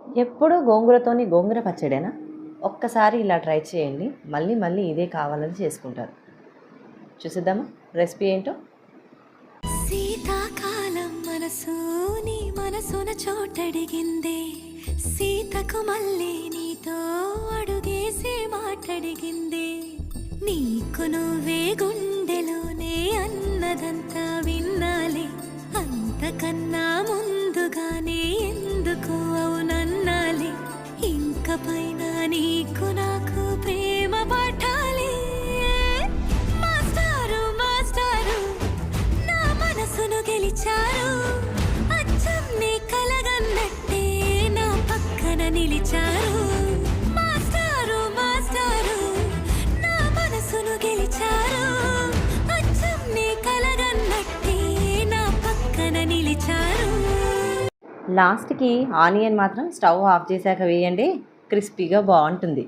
ఎప్పుడూ గోంగూరతోని గోంగూర పచ్చడేనా? ఒక్కసారి ఇలా ట్రై చేయండి. మళ్ళీ మళ్ళీ ఇదే కావాలని చేసుకుంటారు. చూసేద్దామా రెసిపీ ఏంటో? శీతాకాలం మనసు నీ మనసున చోటడిగిందే, సీతకు మళ్ళీ నీతో అడుగేసి మాటడిగిందే, నీకు నువ్వే గుండెలోనే అన్నదంతా విన్నాలే, అంతకన్నా ముందుగానే ఎందుకు అవునన్నాలే, ఇంక పైన నీకు నాకు ప్రేమ పాఠాలే. మాస్టారు మాస్టారు నా మనసును గెలిచారు, అచ్చం నీ కలగన్నట్టే నా పక్కన నిలిచారు. మాస్టారు మాస్టారు నా మనసును గెలిచారు, అచ్చం నీ కలగన్నట్టే నా పక్కన నిలిచారు. లాస్ట్‌కి ఆనియన్ మాత్రం స్టవ్ ఆఫ్ చేశాక వేయండి. క్రిస్పీగా బావుంటుంది.